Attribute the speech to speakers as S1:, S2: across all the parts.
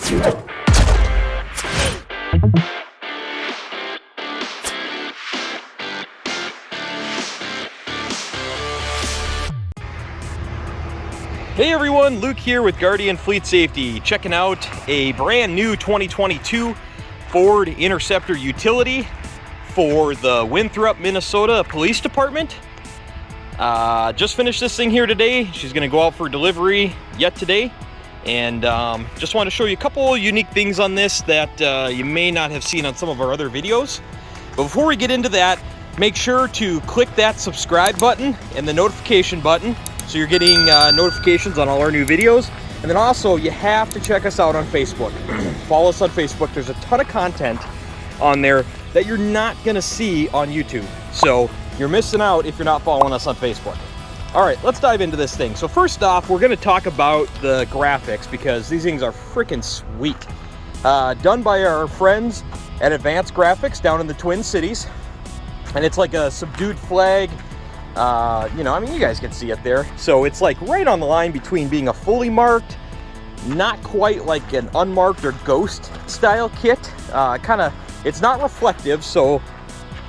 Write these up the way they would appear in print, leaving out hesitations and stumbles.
S1: Hey everyone, Luke here with Guardian Fleet Safety, checking out a brand new 2022 Ford Interceptor utility for the Winthrop, Minnesota Police Department. Just finished this thing here today. She's gonna go out for delivery yet today. And just want to show you a couple unique things on this that you may not have seen on some of our other videos. But before we get into that, make sure to click that subscribe button and the notification button so you're getting notifications on all our new videos. And then also, you have to check us out on Facebook. Follow us on Facebook. There's a ton of content on there that you're not gonna see on YouTube. So you're missing out if you're not following us on Facebook. All right, let's dive into this thing. So first off, we're gonna talk about the graphics because these things are freaking sweet. Done by our friends at Advanced Graphix down in the Twin Cities. And it's like a subdued flag. You know, I mean, you guys can see it there. So it's like right on the line between being a fully marked, not quite like an unmarked or ghost style kit. It's not reflective, so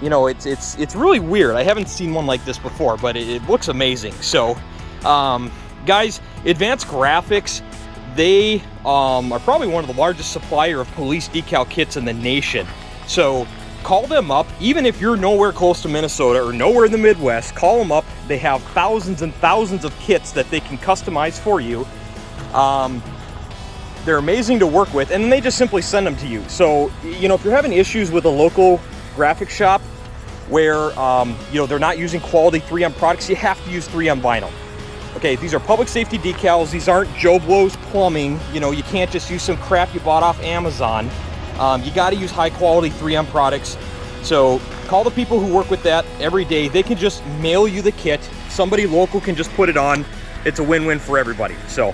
S1: you know, it's really weird. I haven't seen one like this before, but it looks amazing. So, guys, Advanced Graphix, they are probably one of the largest supplier of police decal kits in the nation. So call them up, even if you're nowhere close to Minnesota or nowhere in the Midwest, call them up. They have thousands and thousands of kits that they can customize for you. They're amazing to work with, and then they just simply send them to you. So, you know, if you're having issues with a local graphic shop where, you know, they're not using quality 3M products, you have to use 3M vinyl. Okay, these are public safety decals. These aren't Joe Blow's plumbing. You know, you can't just use some crap you bought off Amazon. You got to use high quality 3M products. So call the people who work with that every day. They can just mail you the kit. Somebody local can just put it on. It's a win-win for everybody. So,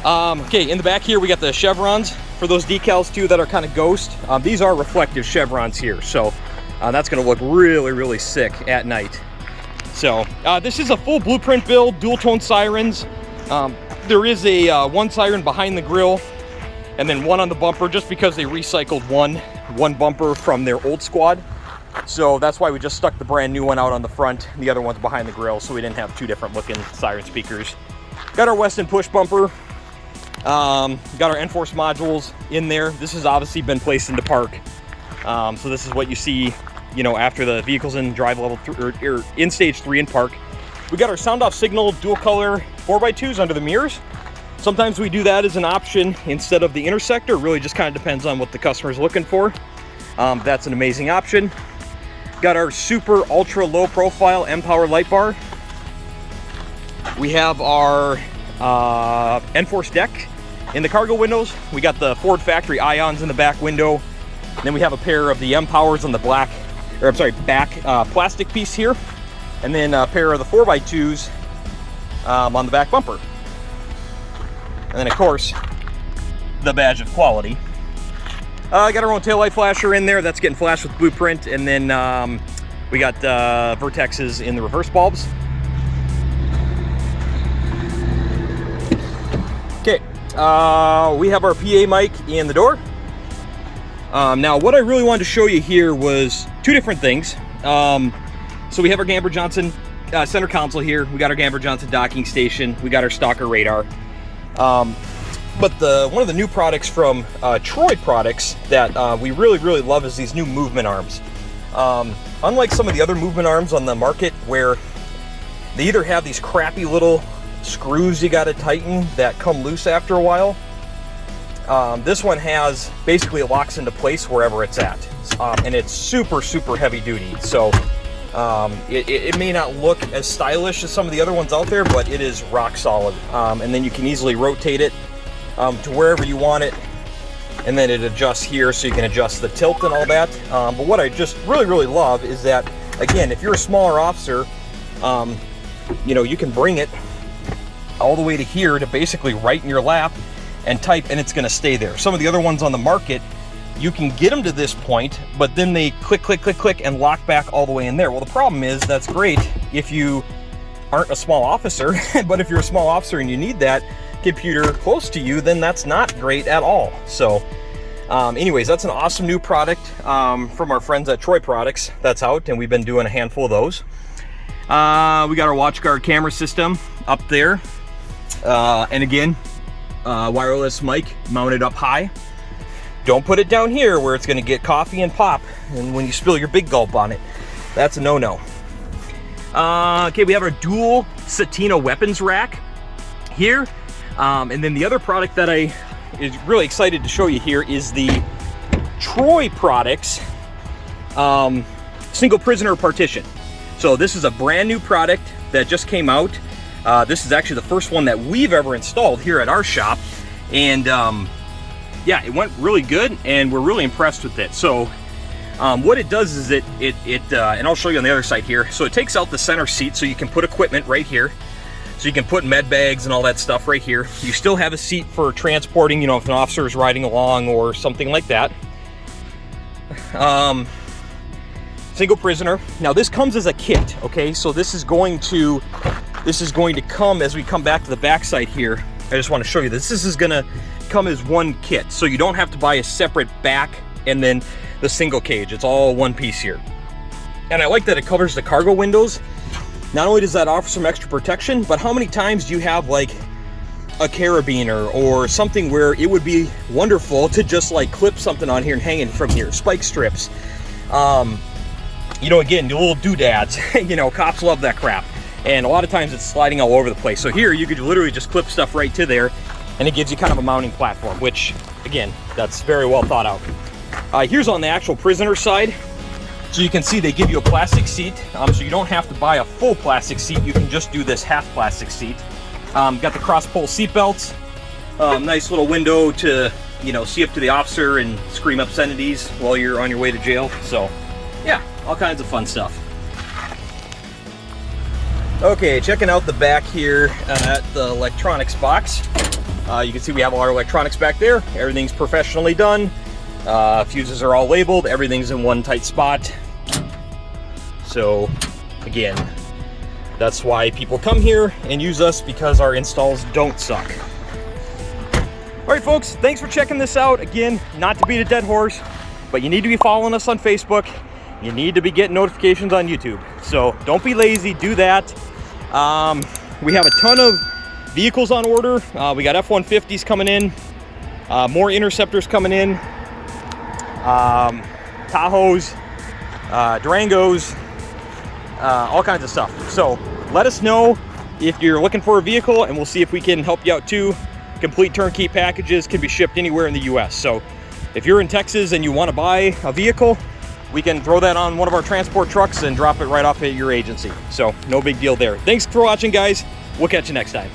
S1: okay, in the back here we got the chevrons for those decals too that are kind of ghost. These are reflective chevrons here, so that's going to look really, really sick at night. So this is a full blueprint build, dual tone sirens. There is a one siren behind the grille, and then one on the bumper, just because they recycled one bumper from their old squad. So that's why we just stuck the brand new one out on the front, and the other one's behind the grill, so we didn't have two different looking siren speakers. Got our Weston push bumper. Got our Enforce modules in there. This has obviously been placed into park. So this is what you see, you know, after the vehicle's in drive level or in stage 3 in park. We got our sound off signal dual color 4x2s under the mirrors. Sometimes we do that as an option instead of the Interceptor. It really just kind of depends on what the customer's looking for. That's an amazing option. Got our super ultra low profile M-Power light bar. We have our Enforce deck in the cargo windows. We got the Ford factory ions in the back window. Then we have a pair of the M-Powers on the back plastic piece here. And then a pair of the 4x2s on the back bumper. And then, of course, the badge of quality. Got our own taillight flasher in there. That's getting flashed with blueprint. And then we got Vertexes in the reverse bulbs. Okay, we have our PA mic in the door. Now, what I really wanted to show you here was two different things. So we have our Gamber Johnson center console here. We got our Gamber Johnson docking station. We got our Stalker radar. But one of the new products from Troy Products that we really, really love is these new movement arms. Unlike some of the other movement arms on the market where they either have these crappy little screws you got to tighten that come loose after a while, this one has basically it locks into place wherever it's at, and it's super, super heavy duty. So it may not look as stylish as some of the other ones out there, but it is rock solid. And then you can easily rotate it to wherever you want it, and then it adjusts here so you can adjust the tilt and all that. But what I just really, really love is that, again, if you're a smaller officer, you know, you can bring it all the way to here to basically right in your lap and type, and it's going to stay there. Some of the other ones on the market, you can get them to this point, but then they click, click, click, click, and lock back all the way in there. Well, the problem is that's great if you aren't a small officer, but if you're a small officer and you need that, computer close to you, then that's not great at all. So anyways, that's an awesome new product from our friends at Troy Products that's out, and we've been doing a handful of those. We got our WatchGuard camera system up there, and again, wireless mic mounted up high. Don't put it down here where it's going to get coffee and pop, and when you spill your big gulp on it, that's a no-no. Okay, we have our dual Satina weapons rack here, and then the other product that I is really excited to show you here is the Troy Products single prisoner partition. So this is a brand new product that just came out. This is actually the first one that we've ever installed here at our shop, and yeah, it went really good, and we're really impressed with it. So what it does is and I'll show you on the other side here. So it takes out the center seat, so you can put equipment right here. So you can put med bags and all that stuff right here. You still have a seat for transporting, you know, if an officer is riding along or something like that. Single prisoner. Now this comes as a kit, okay? So this is going to come as we come back to the back side here. I just want to show you this. This is gonna come as one kit, so you don't have to buy a separate back and then the single cage. It's all one piece here. And I like that it covers the cargo windows. Not only does that offer some extra protection, but how many times do you have like a carabiner or something where it would be wonderful to just like clip something on here and hang it from here? Spike strips. You know, again, the little doodads. You know, cops love that crap. And a lot of times it's sliding all over the place. So here you could literally just clip stuff right to there, and it gives you kind of a mounting platform, which again, that's very well thought out. Here's on the actual prisoner side. So you can see they give you a plastic seat, so you don't have to buy a full plastic seat. You can just do this half plastic seat. Got the cross pole seat belts. Nice little window to, you know, see up to the officer and scream obscenities while you're on your way to jail. So yeah, all kinds of fun stuff. Okay, checking out the back here at the electronics box. You can see we have all our electronics back there. Everything's professionally done. Fuses are all labeled. Everything's in one tight spot. So again, that's why people come here and use us, because our installs don't suck. All right, folks, thanks for checking this out. Again, not to beat a dead horse, but you need to be following us on Facebook. You need to be getting notifications on YouTube. So don't be lazy, do that. We have a ton of vehicles on order. We got F-150s coming in, more Interceptors coming in, Tahoes, Durangos, all kinds of stuff. So let us know if you're looking for a vehicle, and we'll see if we can help you out too. Complete turnkey packages can be shipped anywhere in the US. So if you're in Texas and you want to buy a vehicle, we can throw that on one of our transport trucks and drop it right off at your agency. So no big deal there. Thanks for watching, guys. We'll catch you next time.